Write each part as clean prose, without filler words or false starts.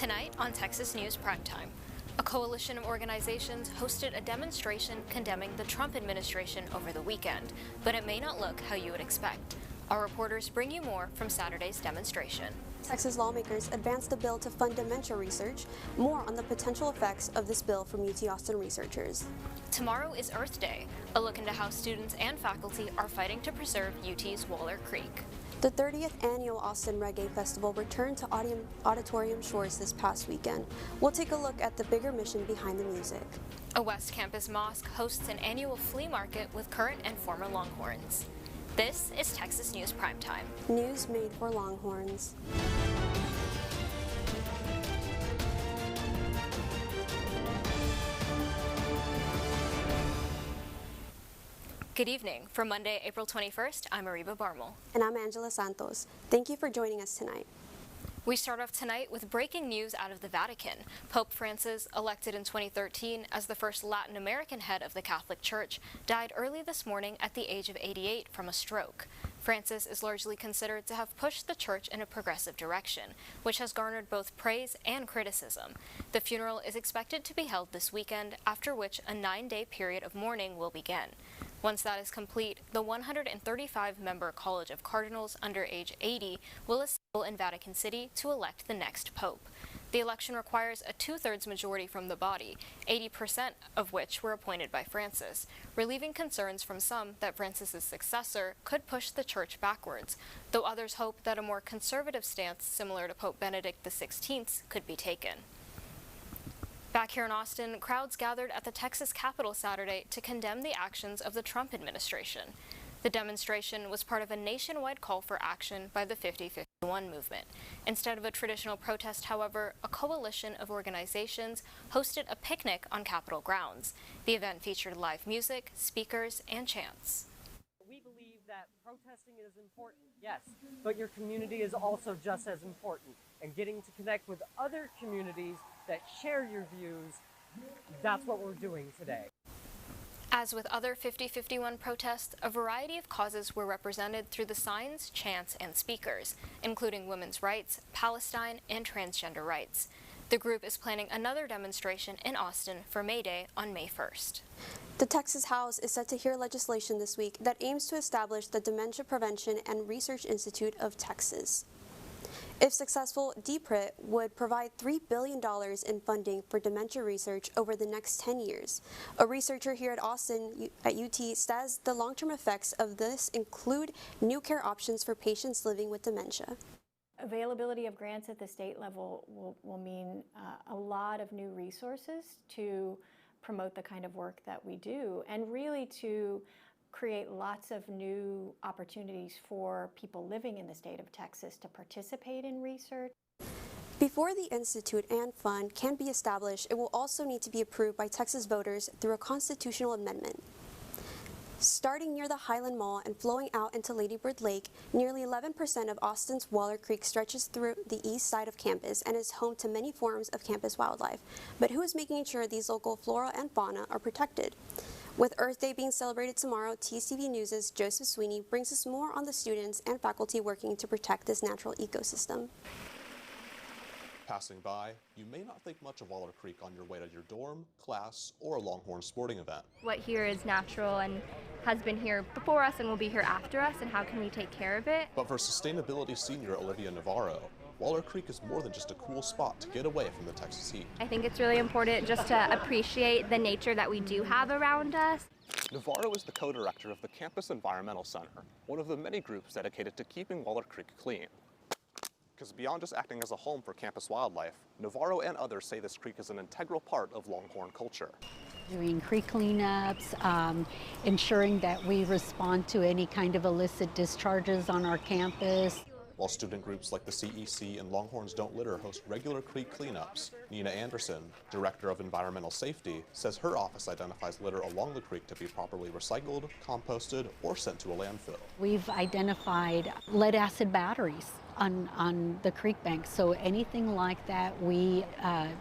Tonight on Texas News Primetime, a coalition of organizations hosted a demonstration condemning the Trump administration over the weekend, but it may not look how you would expect. Our reporters bring you more from Saturday's demonstration. Texas lawmakers advanced a bill to fund dementia research. More on the potential effects of this bill from UT Austin researchers. Tomorrow is Earth Day, a look into how students and faculty are fighting to preserve UT's Waller Creek. The 30th annual Austin Reggae Festival returned to Auditorium Shores this past weekend. We'll take a look at the bigger mission behind the music. A West Campus mosque hosts an annual flea market with current and former Longhorns. This is Texas News Primetime. News made for Longhorns. Good evening. For Monday, April 21st, I'm Areebah Bharmal. And I'm Angela Santos. Thank you for joining us tonight. We start off tonight with breaking news out of the Vatican. Pope Francis, elected in 2013 as the first Latin American head of the Catholic Church, died early this morning at the age of 88 from a stroke. Francis is largely considered to have pushed the church in a progressive direction, which has garnered both praise and criticism. The funeral is expected to be held this weekend, after which a 9-day period of mourning will begin. Once that is complete, the 135-member College of Cardinals under age 80 will assemble in Vatican City to elect the next pope. The election requires a 2/3 majority from the body, 80% of which were appointed by Francis, relieving concerns from some that Francis's successor could push the church backwards, though others hope that a more conservative stance similar to Pope Benedict XVI could be taken. Back here in Austin, crowds gathered at the Texas Capitol Saturday to condemn the actions of the Trump administration. The demonstration was part of a nationwide call for action by the 50-51 movement. Instead of a traditional protest, however, a coalition of organizations hosted a picnic on Capitol grounds. The event featured live music, speakers, and chants. We believe that protesting is important, yes, but your community is also just as important. And getting to connect with other communities that share your views, that's what we're doing today. As with other 50-51 protests, a variety of causes were represented through the signs, chants, and speakers, including women's rights, Palestine, and transgender rights. The group is planning another demonstration in Austin for May Day on May 1st. The Texas House is set to hear legislation this week that aims to establish the Dementia Prevention and Research Institute of Texas. If successful, DPRIT would provide $3 billion in funding for dementia research over the next 10 years. A researcher here at Austin at UT says the long-term effects of this include new care options for patients living with dementia. Availability of grants at the state level will mean a lot of new resources to promote the kind of work that we do, and really to create lots of new opportunities for people living in the state of Texas to participate in research. Before the institute and fund can be established, it will also need to be approved by Texas voters through a constitutional amendment. Starting near the Highland Mall and flowing out into Lady Bird Lake, nearly 11% of Austin's Waller Creek stretches through the east side of campus and is home to many forms of campus wildlife. But who is making sure these local flora and fauna are protected? With Earth Day being celebrated tomorrow, TCV News' Joseph Sweeney brings us more on the students and faculty working to protect this natural ecosystem. Passing by, you may not think much of Waller Creek on your way to your dorm, class, or a Longhorns sporting event. What here is natural and has been here before us and will be here after us, and how can we take care of it? But for sustainability senior Olivia Navarro, Waller Creek is more than just a cool spot to get away from the Texas heat. I think it's really important just to appreciate the nature that we do have around us. Navarro is the co-director of the Campus Environmental Center, one of the many groups dedicated to keeping Waller Creek clean. Because beyond just acting as a home for campus wildlife, Navarro and others say this creek is an integral part of Longhorn culture. Doing creek cleanups, ensuring that we respond to any kind of illicit discharges on our campus. While student groups like the CEC and Longhorns Don't Litter host regular creek cleanups, Nina Anderson, Director of Environmental Safety, says her office identifies litter along the creek to be properly recycled, composted, or sent to a landfill. We've identified lead-acid batteries on the creek bank. So anything like that we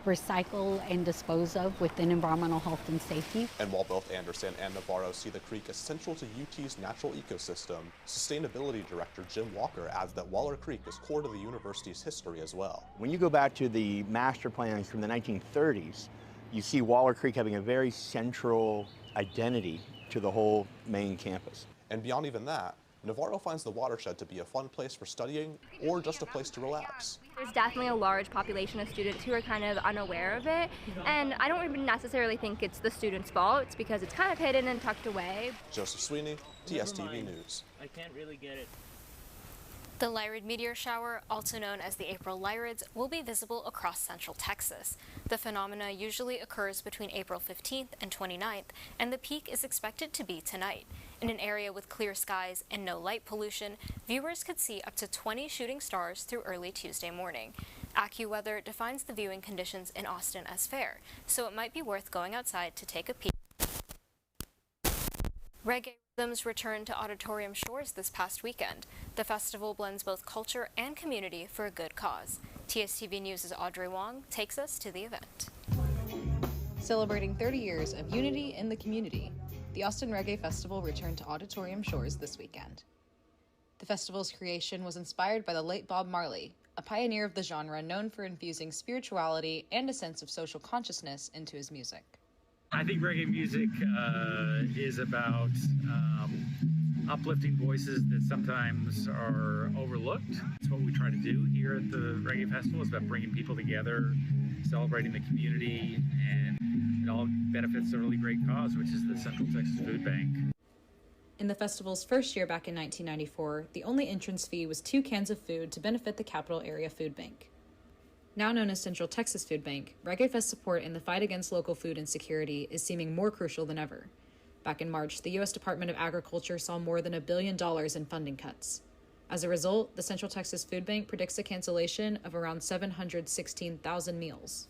recycle and dispose of within environmental health and safety. And while both Anderson and Navarro see the creek as central to UT's natural ecosystem, Sustainability Director Jim Walker adds that Waller Creek is core to the university's history as well. When you go back to the master plans from the 1930s, you see Waller Creek having a very central identity to the whole main campus. And beyond even that, Navarro finds the watershed to be a fun place for studying or just a place to relax. There's definitely a large population of students who are kind of unaware of it, and I don't even necessarily think it's the students' fault. It's because it's kind of hidden and tucked away. Joseph Sweeney, TSTV News. I can't really get it. The Lyrid meteor shower, also known as the April Lyrids, will be visible across central Texas. The phenomena usually occurs between April 15th and 29th, and the peak is expected to be tonight. In an area with clear skies and no light pollution, viewers could see up to 20 shooting stars through early Tuesday morning. AccuWeather defines the viewing conditions in Austin as fair, so it might be worth going outside to take a peek. Reggae Rhythms returned to Auditorium Shores this past weekend. The festival blends both culture and community for a good cause. TSTV News' Audrey Wong takes us to the event. Celebrating 30 years of unity in the community, the Austin Reggae Festival returned to Auditorium Shores this weekend. The festival's creation was inspired by the late Bob Marley, a pioneer of the genre known for infusing spirituality and a sense of social consciousness into his music. I think reggae music is about uplifting voices that sometimes are overlooked. It's what we try to do here at the Reggae Festival. It's about bringing people together, celebrating the community, and it all benefits a really great cause, which is the Central Texas Food Bank. In the festival's first year back in 1994, the only entrance fee was 2 cans of food to benefit the Capital Area Food Bank. Now known as Central Texas Food Bank, Reggae Fest support in the fight against local food insecurity is seeming more crucial than ever. Back in March, the U.S. Department of Agriculture saw more than $1 billion in funding cuts. As a result, the Central Texas Food Bank predicts a cancellation of around 716,000 meals.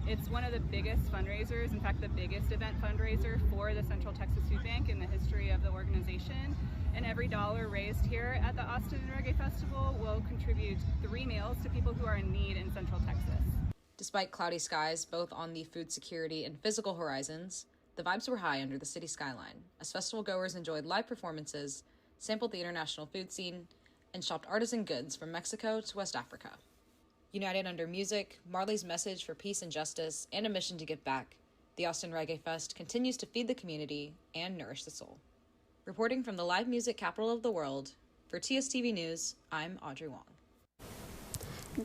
It's one of the biggest fundraisers, in fact the biggest event fundraiser for the Central Texas Food Bank in the history of the organization. And every dollar raised here at the Austin Reggae Festival will contribute 3 meals to people who are in need in Central Texas. Despite cloudy skies, both on the food security and physical horizons, the vibes were high under the city skyline, as festival goers enjoyed live performances, sampled the international food scene, and shopped artisan goods from Mexico to West Africa. United under music, Marley's message for peace and justice, and a mission to give back, the Austin Reggae Fest continues to feed the community and nourish the soul. Reporting from the live music capital of the world, for TSTV News, I'm Audrey Wong.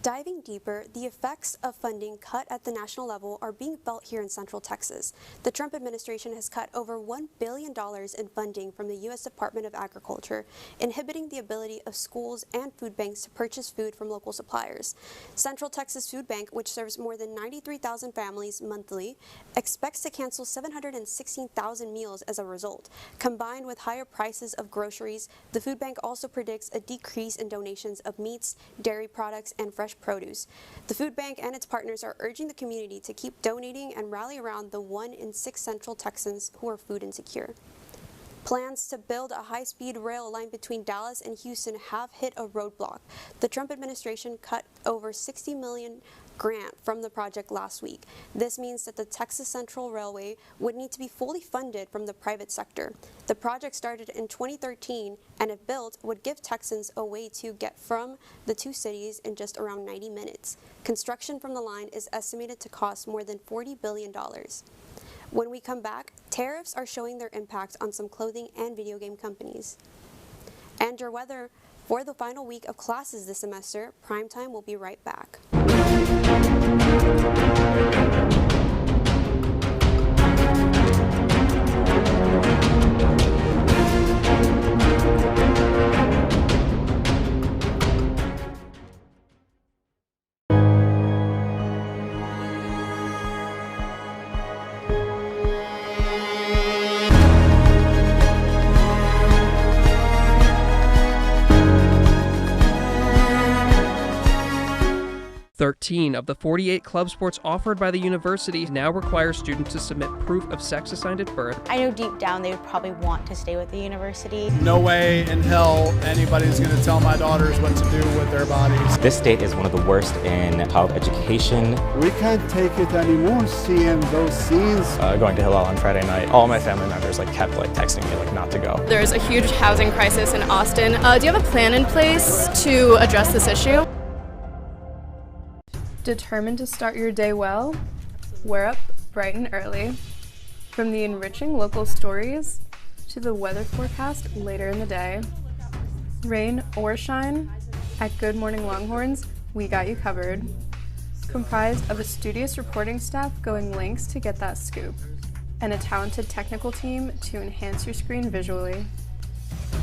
Diving deeper, the effects of funding cut at the national level are being felt here in Central Texas. The Trump administration has cut over $1 billion in funding from the U.S. Department of Agriculture, inhibiting the ability of schools and food banks to purchase food from local suppliers. Central Texas Food Bank, which serves more than 93,000 families monthly, expects to cancel 716,000 meals as a result. Combined with higher prices of groceries, the food bank also predicts a decrease in donations of meats, dairy products, and fresh produce. The food bank and its partners are urging the community to keep donating and rally around the 1 in 6 Central Texans who are food insecure. Plans to build a high-speed rail line between Dallas and Houston have hit a roadblock. The Trump administration cut over $60 million grant from the project last week. This means that the Texas Central Railway would need to be fully funded from the private sector. The project started in 2013 and if built would give Texans a way to get from the two cities in just around 90 minutes. Construction from the line is estimated to cost more than $40 billion. When we come back, tariffs are showing their impact on some clothing and video game companies. And your weather for the final week of classes this semester. PrimeTime will be right back. 13 of the 48 club sports offered by the university now require students to submit proof of sex assigned at birth. I know deep down they would probably want to stay with the university. No way in hell anybody's going to tell my daughters what to do with their bodies. This state is one of the worst in child education. We can't take it anymore seeing those scenes. Going to Hillel on Friday night, all my family members kept texting me not to go. There's a huge housing crisis in Austin. Do you have a plan in place to address this issue? Determined to start your day well? We're up bright and early. From the enriching local stories to the weather forecast later in the day. Rain or shine, at Good Morning Longhorns, we got you covered. Comprised of a studious reporting staff going lengths to get that scoop, and a talented technical team to enhance your screen visually.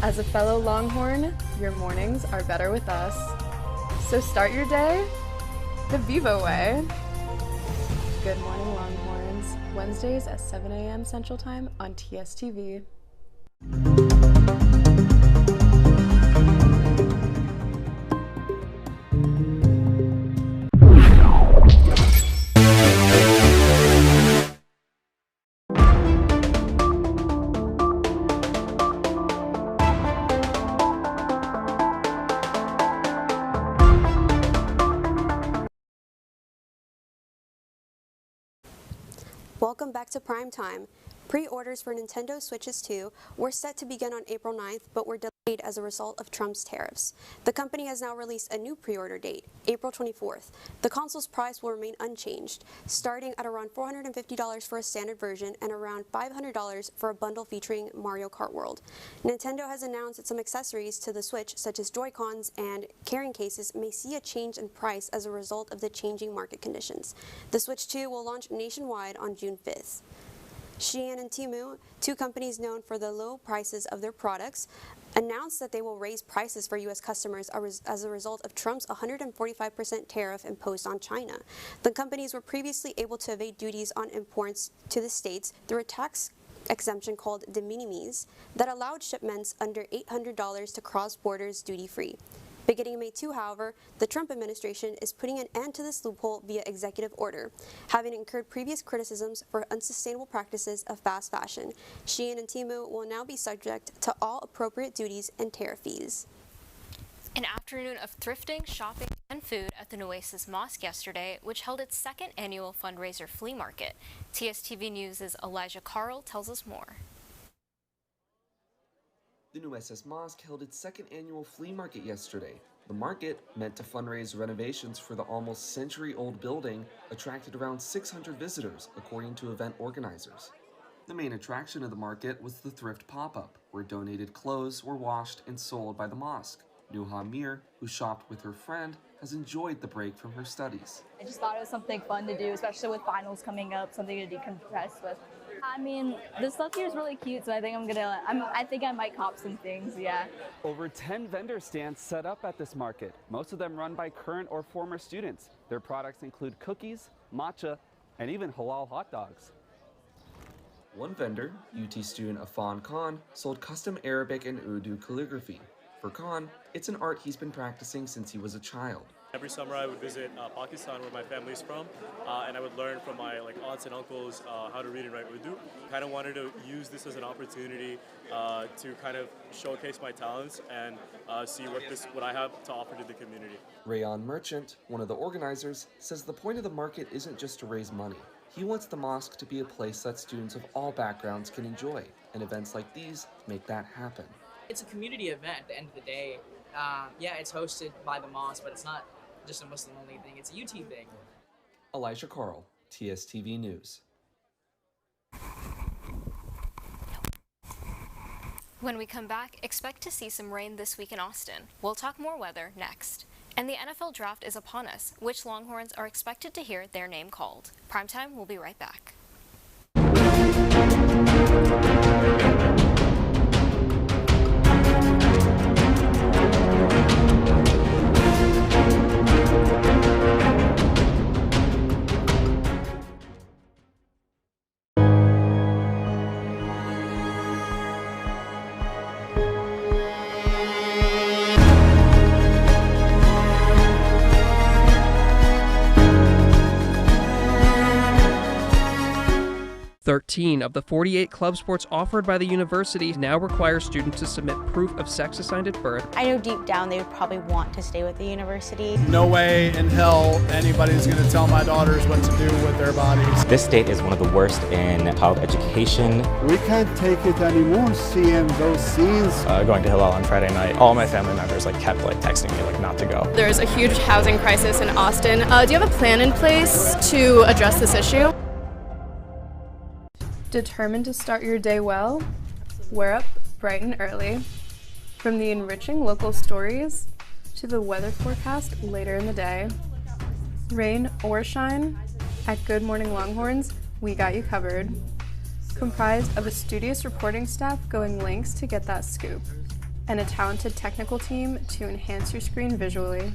As a fellow Longhorn, your mornings are better with us. So start your day the Vivo way. Good Morning Longhorns, Wednesdays at 7 a.m. Central Time on TSTV. Welcome back to Primetime. Pre-orders for Nintendo Switches 2 were set to begin on April 9th, but were delayed as a result of Trump's tariffs. The company has now released a new pre-order date, April 24th. The console's price will remain unchanged, starting at around $450 for a standard version and around $500 for a bundle featuring Mario Kart World. Nintendo has announced that some accessories to the Switch, such as Joy-Cons and carrying cases, may see a change in price as a result of the changing market conditions. The Switch 2 will launch nationwide on June 5th. Shein and Temu, two companies known for the low prices of their products, announced that they will raise prices for U.S. customers as a result of Trump's 145% tariff imposed on China. The companies were previously able to evade duties on imports to the states through a tax exemption called de minimis that allowed shipments under $800 to cross borders duty-free. Beginning May 2, however, the Trump administration is putting an end to this loophole via executive order, having incurred previous criticisms for unsustainable practices of fast fashion. Shein and Temu will now be subject to all appropriate duties and tariff fees. An afternoon of thrifting, shopping, and food at the Nueces Mosque yesterday, which held its second annual fundraiser flea market. TSTV News' Elijah Carl tells us more. The Nueces Mosque held its second annual flea market yesterday. The market, meant to fundraise renovations for the almost century-old building, attracted around 600 visitors, according to event organizers. The main attraction of the market was the thrift pop-up, where donated clothes were washed and sold by the mosque. Nuha Mir, who shopped with her friend, has enjoyed the break from her studies. I just thought it was something fun to do, especially with finals coming up, something to decompress with. I mean, the stuff here is really cute, so I think I think I might cop some things, yeah. Over 10 vendor stands set up at this market, most of them run by current or former students. Their products include cookies, matcha, and even halal hot dogs. One vendor, UT student Afan Khan, sold custom Arabic and Urdu calligraphy. For Khan, it's an art he's been practicing since he was a child. Every summer I would visit Pakistan, where my family's from, and I would learn from my aunts and uncles how to read and write Urdu. Kind of wanted to use this as an opportunity to kind of showcase my talents and see what I have to offer to the community. Rayon Merchant, one of the organizers, says the point of the market isn't just to raise money. He wants the mosque to be a place that students of all backgrounds can enjoy, and events like these make that happen. It's a community event at the end of the day. Yeah, it's hosted by the mosque, but it's not just a Muslim-only thing, it's a UT thing. Elijah Carl, TSTV News. When we come back, expect to see some rain this week in Austin. We'll talk more weather next. And the NFL draft is upon us, which Longhorns are expected to hear their name called. Primetime will be right back. 13 of the 48 club sports offered by the university now require students to submit proof of sex assigned at birth. I know deep down they would probably want to stay with the university. No way in hell anybody's going to tell my daughters what to do with their bodies. This state is one of the worst in child education. We can't take it anymore seeing those scenes. Going to Hillel on Friday night, all my family members kept texting me not to go. There's a huge housing crisis in Austin. Do you have a plan in place to address this issue? Determined to start your day well? We're up bright and early. From the enriching local stories to the weather forecast later in the day. Rain or shine, at Good Morning Longhorns, we got you covered. Comprised of a studious reporting staff going lengths to get that scoop, and a talented technical team to enhance your screen visually.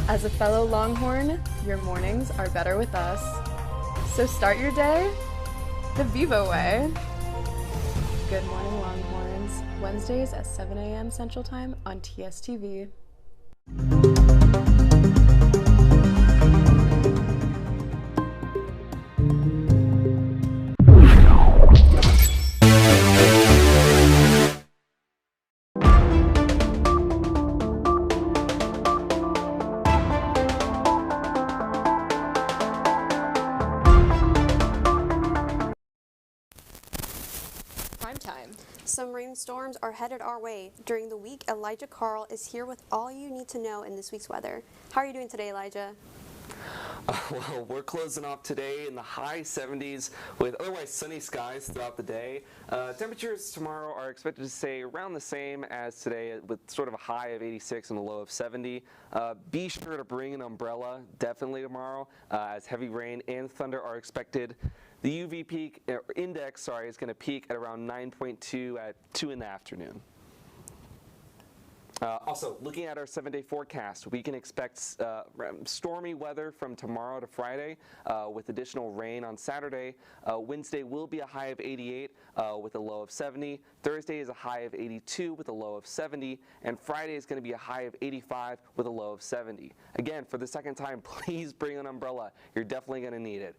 As a fellow Longhorn, your mornings are better with us. So start your day the Vivo way. Good Morning Longhorns, Wednesdays at 7 a.m. Central Time on TSTV. Some rainstorms are headed our way. During the week, Elijah Carl is here with all you need to know in this week's weather. How are you doing today, Elijah? Well, we're closing off today in the high 70s with otherwise sunny skies throughout the day. Temperatures tomorrow are expected to stay around the same as today with sort of a high of 86 and a low of 70. Be sure to bring an umbrella definitely tomorrow as heavy rain and thunder are expected. The UV index is going to peak at around 9.2 at 2 in the afternoon. Also, looking at our 7-day forecast, we can expect stormy weather from tomorrow to Friday with additional rain on Saturday. Wednesday will be a high of 88 with a low of 70. Thursday is a high of 82 with a low of 70. And Friday is going to be a high of 85 with a low of 70. Again, for the second time, please bring an umbrella. You're definitely going to need it.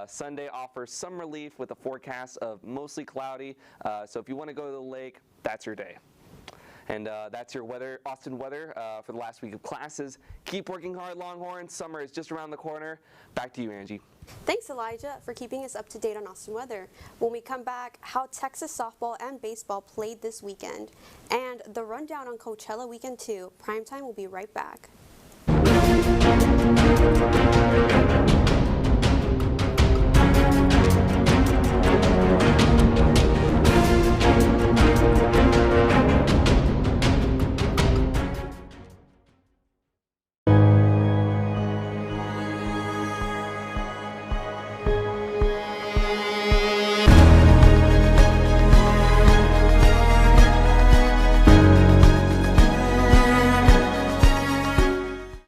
Sunday offers some relief with a forecast of mostly cloudy. So if you want to go to the lake, that's your day. And that's your weather, Austin weather for the last week of classes. Keep working hard, Longhorns. Summer is just around the corner. Back to you, Angie. Thanks, Elijah, for keeping us up to date on Austin weather. When we come back, how Texas softball and baseball played this weekend, and the rundown on Coachella weekend 2. Primetime will be right back.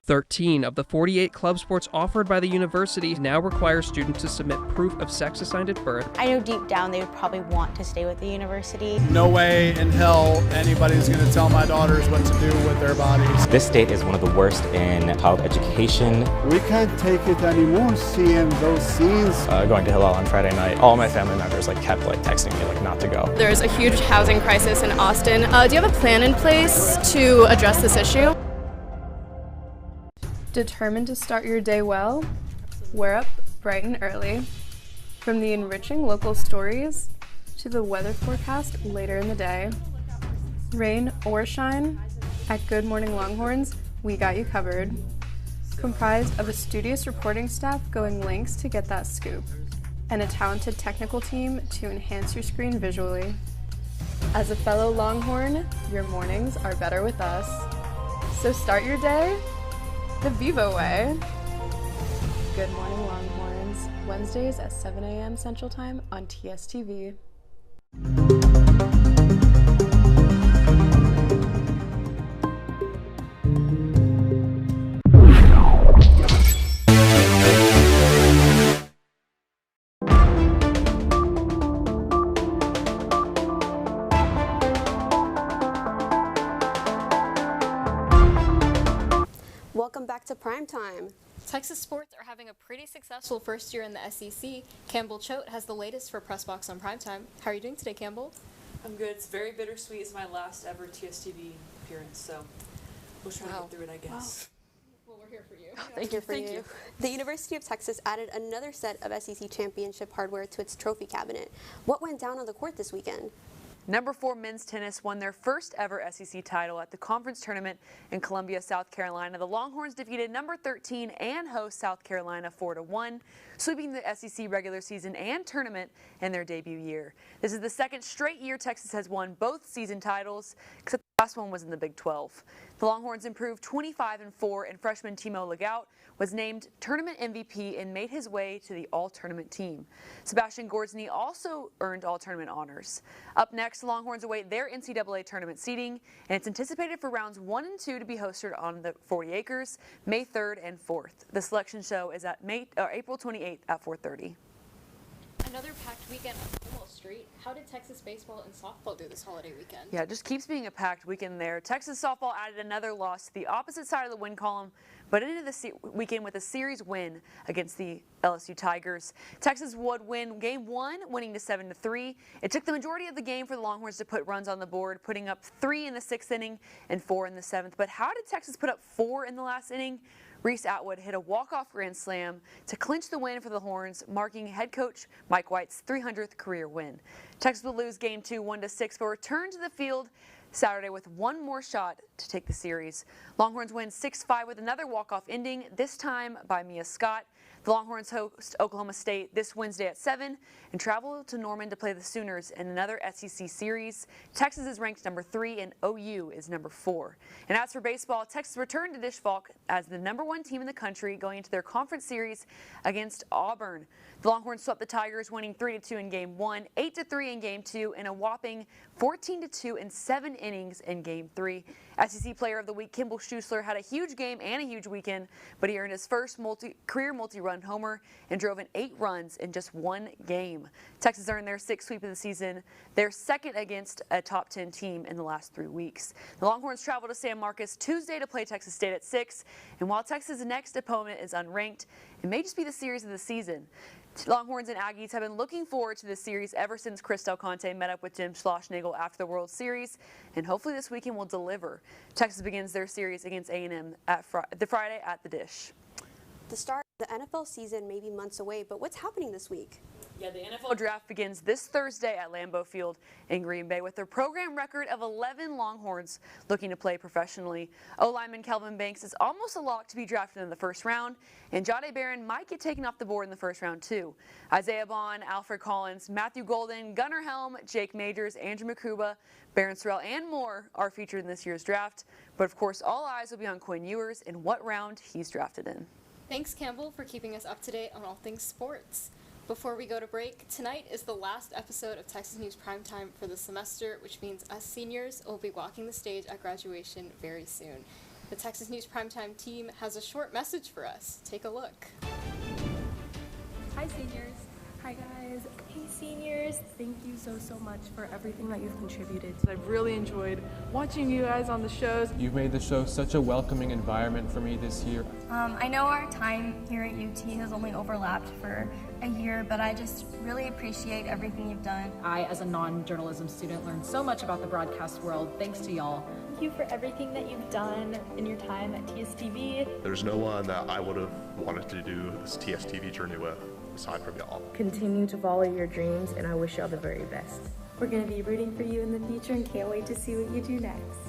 13 of the 48 club sports offered by the university now require students to submit proof of sex assigned at birth. I know deep down they would probably want to stay with the university. No way in hell anybody's going to tell my daughters what to do with their bodies. This state is one of the worst in child education. We can't take it anymore seeing those scenes. Going to Hillel on Friday night, all my family members kept texting me not to go. There's a huge housing crisis in Austin. Do you have a plan in place to address this issue? Determined to start your day well? We're up bright and early. From the enriching local stories to the weather forecast later in the day. Rain or shine, at Good Morning Longhorns, we got you covered. Comprised of a studious reporting staff going lengths to get that scoop, and a talented technical team to enhance your screen visually. As a fellow Longhorn, your mornings are better with us. So start your day the Vivo way. Good Morning Longhorns, Wednesdays at 7 a.m. Central Time on TSTV. Welcome back to Primetime. Texas sports are having a pretty successful first year in the SEC. Campbell Choate has the latest for Press Box on Primetime. How are you doing today, Campbell? I'm good. It's very bittersweet. It's my last ever TSTV appearance, so we'll try to get through it, I guess. Well, we're here for you. Thank you. The University of Texas added another set of SEC championship hardware to its trophy cabinet. What went down on the court this weekend? Number 4 men's tennis won their first ever SEC title at the conference tournament in Columbia, South Carolina. The Longhorns defeated number 13 and host South Carolina 4-1, sweeping the SEC regular season and tournament in their debut year. This is the second straight year Texas has won both season titles, except the last one was in the Big 12. The Longhorns improved 25-4, and freshman Timo Legout was named tournament MVP and made his way to the all-tournament team. Sebastian Gordsny also earned all-tournament honors. Up next, the Longhorns await their NCAA tournament seeding, and it's anticipated for rounds 1 and 2 to be hosted on the 40 acres, May 3rd and 4th. The selection show is at April 28th at 4:30. Another packed weekend on Wall Street. How did Texas baseball and softball do this holiday weekend? Yeah, it just keeps being a packed weekend there. Texas softball added another loss to the opposite side of the win column, but ended the weekend with a series win against the LSU Tigers. Texas would win Game 1, winning to 7-3. It took the majority of the game for the Longhorns to put runs on the board, putting up 3 in the 6th inning and 4 in the 7th. But how did Texas put up 4 in the last inning? Reese Atwood hit a walk-off grand slam to clinch the win for the Horns, marking head coach Mike White's 300th career win. Texas would lose Game 2 1-6, but return to the field Saturday with one more shot to take the series. Longhorns win 6-5 with another walk-off ending, this time by Mia Scott. The Longhorns host Oklahoma State this Wednesday at 7 and travel to Norman to play the Sooners in another SEC series. Texas is ranked number 3 and OU is number 4. And as for baseball, Texas returned to Dish Falk as the number 1 team in the country going into their conference series against Auburn. The Longhorns swept the Tigers, winning 3-2 in Game 1, 8-3 in Game 2, and a whopping 14-2 in 7 innings in Game 3. SEC Player of the Week Kimball Schuessler had a huge game and a huge weekend, but he earned his first career multi-run homer and drove in 8 runs in just 1 game. Texas earned their 6th sweep of the season, their second against a top 10 team in the last 3 weeks. The Longhorns travel to San Marcos Tuesday to play Texas State at 6, and while Texas' next opponent is unranked, it may just be the series of the season. Longhorns and Aggies have been looking forward to this series ever since Chris Del Conte met up with Jim Schlossnagle after the World Series, and hopefully this weekend will deliver. Texas begins their series against A&M the Friday at the Dish. The start of the NFL season may be months away, but what's happening this week? Yeah, the NFL draft begins this Thursday at Lambeau Field in Green Bay with their program record of 11 Longhorns looking to play professionally. O-lineman Kelvin Banks is almost a lock to be drafted in the first round, and Jahdae Barron might get taken off the board in the first round too. Isaiah Bond, Alfred Collins, Matthew Golden, Gunnar Helm, Jake Majors, Andrew McCuba, Barron Sorrell, and more are featured in this year's draft. But of course, all eyes will be on Quinn Ewers and what round he's drafted in. Thanks, Campbell, for keeping us up to date on all things sports. Before we go to break, tonight is the last episode of Texas News Primetime for the semester, which means us seniors will be walking the stage at graduation very soon. The Texas News Primetime team has a short message for us. Take a look. Hi, seniors. Hi, guys. Hey, seniors. Thank you so much for everything that you've contributed. I've really enjoyed watching you guys on the shows. You've made the show such a welcoming environment for me this year. I know our time here at UT has only overlapped for a year, but I just really appreciate everything you've done. I, as a non-journalism student, learned so much about the broadcast world thanks to y'all. Thank you for everything that you've done in your time at TSTV. There's no one that I would have wanted to do this TSTV journey with aside from y'all. Continue to follow your dreams, and I wish y'all the very best. We're going to be rooting for you in the future and can't wait to see what you do next.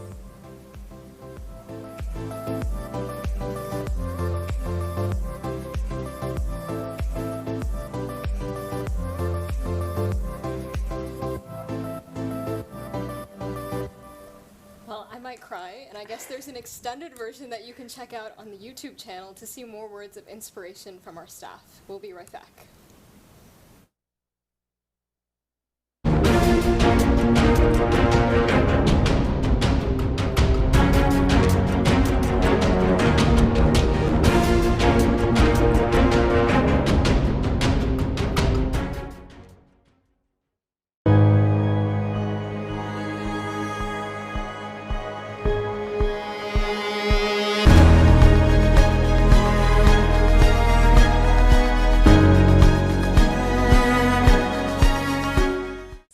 Well, I might cry, and I guess there's an extended version that you can check out on the YouTube channel to see more words of inspiration from our staff. We'll be right back.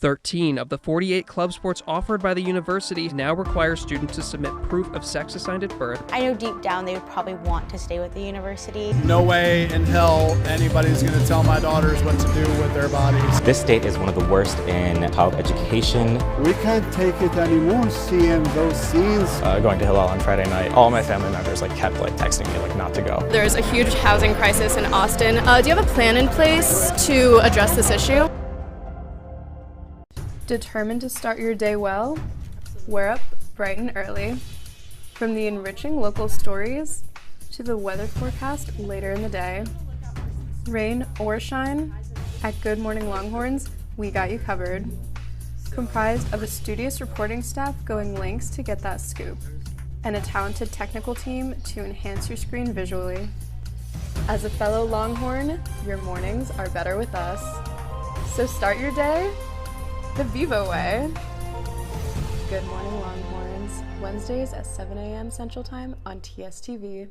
13 of the 48 club sports offered by the university now require students to submit proof of sex assigned at birth. I know deep down they would probably want to stay with the university. No way in hell anybody's going to tell my daughters what to do with their bodies. This state is one of the worst in child education. We can't take it anymore seeing those scenes. Going to Hillel on Friday night, all my family members kept texting me not to go. There's a huge housing crisis in Austin. Do you have a plan in place to address this issue? Determined to start your day well? We're up bright and early. From the enriching local stories to the weather forecast later in the day. Rain or shine, at Good Morning Longhorns, we got you covered. Comprised of a studious reporting staff going lengths to get that scoop, and a talented technical team to enhance your screen visually. As a fellow Longhorn, your mornings are better with us. So start your day the Vivo way. Good Morning Longhorns, Wednesdays at 7 a.m. Central Time on TSTV.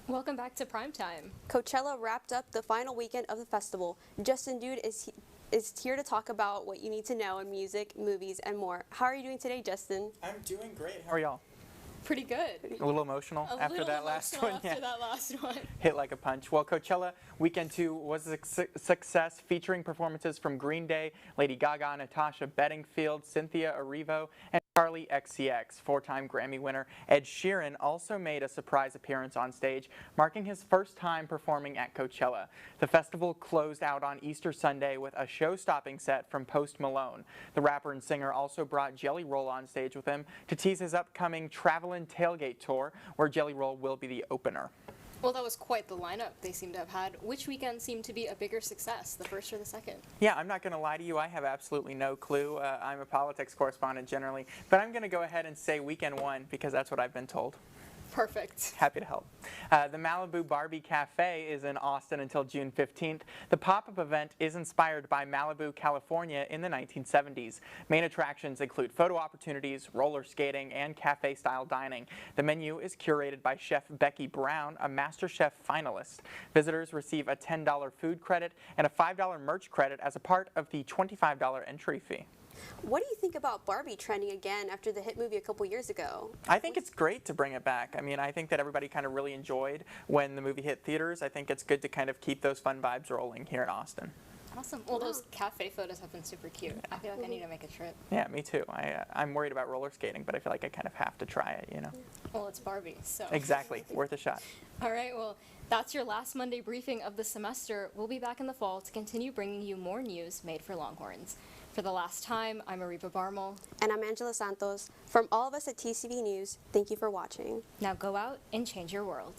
Welcome back to Primetime. Coachella wrapped up the final weekend of the festival. Justin Dude is here to talk about what you need to know in music, movies, and more. How are you doing today, Justin? I'm doing great. How are y'all? Pretty good. A little emotional after that last one. After that last one. Hit like a punch. Well, Coachella Weekend 2 was a success, featuring performances from Green Day, Lady Gaga, Natasha Bedingfield, Cynthia Erivo, and Charlie XCX. Four-time Grammy winner Ed Sheeran also made a surprise appearance on stage, marking his first time performing at Coachella. The festival closed out on Easter Sunday with a show-stopping set from Post Malone. The rapper and singer also brought Jelly Roll on stage with him to tease his upcoming Travelin' Tailgate tour, where Jelly Roll will be the opener. Well, that was quite the lineup they seem to have had. Which weekend seemed to be a bigger success, the first or the second? Yeah, I'm not going to lie to you. I have absolutely no clue. I'm a politics correspondent generally, but I'm going to go ahead and say weekend 1 because that's what I've been told. Perfect. Happy to help. The Malibu Barbie Cafe is in Austin until June 15th. The pop-up event is inspired by Malibu, California in the 1970s. Main attractions include photo opportunities, roller skating, and cafe-style dining. The menu is curated by Chef Becky Brown, a MasterChef finalist. Visitors receive a $10 food credit and a $5 merch credit as a part of the $25 entry fee. What do you think about Barbie trending again after the hit movie a couple years ago? I think it's great to bring it back. I mean, I think that everybody kind of really enjoyed when the movie hit theaters. I think it's good to kind of keep those fun vibes rolling here in Austin. Awesome. Well, those cafe photos have been super cute. I feel like I need to make a trip. Yeah, me too. I'm worried about roller skating, but I feel like I kind of have to try it, you know. Well, it's Barbie, so. Exactly. Worth a shot. All right, well, that's your last Monday briefing of the semester. We'll be back in the fall to continue bringing you more news made for Longhorns. For the last time, I'm Areebah Bharmal. And I'm Angela Santos. From all of us at TCV News, thank you for watching. Now go out and change your world.